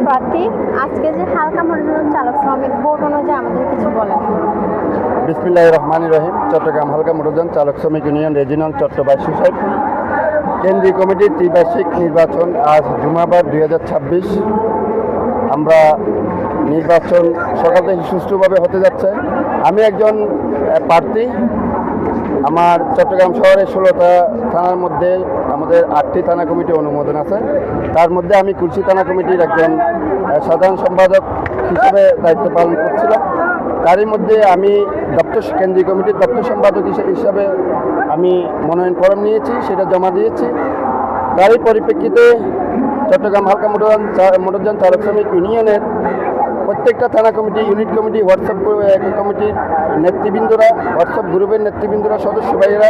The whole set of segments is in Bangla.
প্রার্থী। আজকে যে হালকা মনোরঞ্জন চালক শ্রমিক বোর্ড অনুযায়ী আমাদের কিছু বলেন। বিসমিল্লাহির রহমানির রহিম। চট্টগ্রাম হালকা মনোরঞ্জন চালক শ্রমিক ইউনিয়ন রিজিনাল চট্টগ্রাম সোসাইট কেন্দ্রীয় কমিটির ত্রিবার্ষিক নির্বাচন আজ জুমাবার 2026। আমরা নির্বাচন সকাল থেকে সুষ্ঠুভাবে হতে যাচ্ছে। আমি একজন প্রার্থী। আমার চট্টগ্রাম শহরের 16টা থানার মধ্যে আমাদের 8টি থানা কমিটি অনুমোদন আছে। তার মধ্যে আমি কুলসি থানা কমিটির একজন সাধারণ সম্পাদক হিসেবে দায়িত্ব পালন করছিলাম। তারই মধ্যে আমি কেন্দ্রীয় কমিটির দপ্তর সম্পাদক হিসাবে আমি মনোনয়ন ফরম নিয়েছি, সেটা জমা দিয়েছি। তারই পরিপ্রেক্ষিতে চট্টগ্রাম হালকা মোটরযান চালক শ্রমিক ইউনিয়নের প্রত্যেকটা থানা কমিটি, ইউনিট কমিটি, হোয়াটসঅ্যাপ কমিটির নেতৃবৃন্দরা, হোয়াটসঅ্যাপ গ্রুপের নেতৃবৃন্দরা, সদস্য ভাইয়েরা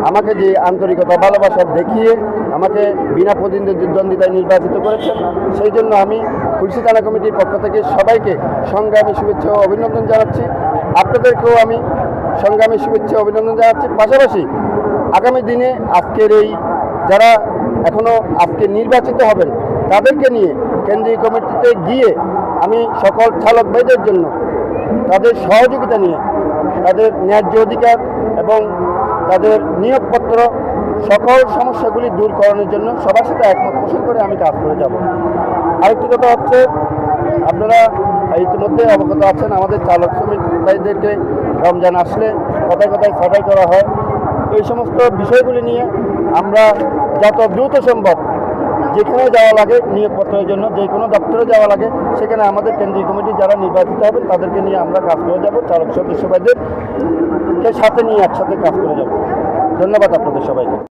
আমাকে যে আন্তরিকতা ভালোবাসা দেখিয়ে আমাকে বিনা প্রতিদ্বন্দ্বিতায় নির্বাচিত করেছেন, সেই জন্য আমি কুলসি থানা কমিটির পক্ষ থেকে সবাইকে সংগ্রামী শুভেচ্ছা ও অভিনন্দন জানাচ্ছি। আপনাদেরকেও আমি সংগ্রামী শুভেচ্ছা অভিনন্দন জানাচ্ছি। পাশাপাশি আগামী দিনে আজকের এই যারা এখনও আজকে নির্বাচিত হবেন তাদেরকে নিয়ে কেন্দ্রীয় কমিটিতে গিয়ে আমি সকল চালক ভাইদের জন্য তাদের সহযোগিতা নিয়ে তাদের ন্যায্য অধিকার এবং তাদের নিয়োগপত্র সকল সমস্যাগুলি দূর করানোর জন্য সবার সাথে একমত পোষণ করে আমি কাজ করে যাব। আরেকটি কথা হচ্ছে, আপনারা ইতিমধ্যে অবগত আছেন, আমাদের চালক শ্রমিক ভাইদেরকে রমজান আসলে কথায় কথায় ছাঁটাই করা হয়। এই সমস্ত বিষয়গুলি নিয়ে আমরা যত দ্রুত সম্ভব যেখানে যাওয়া লাগে নিয়োগপত্রের জন্য, যে কোনো দপ্তরে যাওয়া লাগে, সেখানে আমাদের কেন্দ্রীয় কমিটি যারা নির্বাচিত হবেন তাদেরকে নিয়ে আমরা কাজ করে যাব। চালক সদস্য ভাইদেরকে সাথে নিয়ে একসাথে কাজ করে যাব। ধন্যবাদ আপনাদের সবাইকে।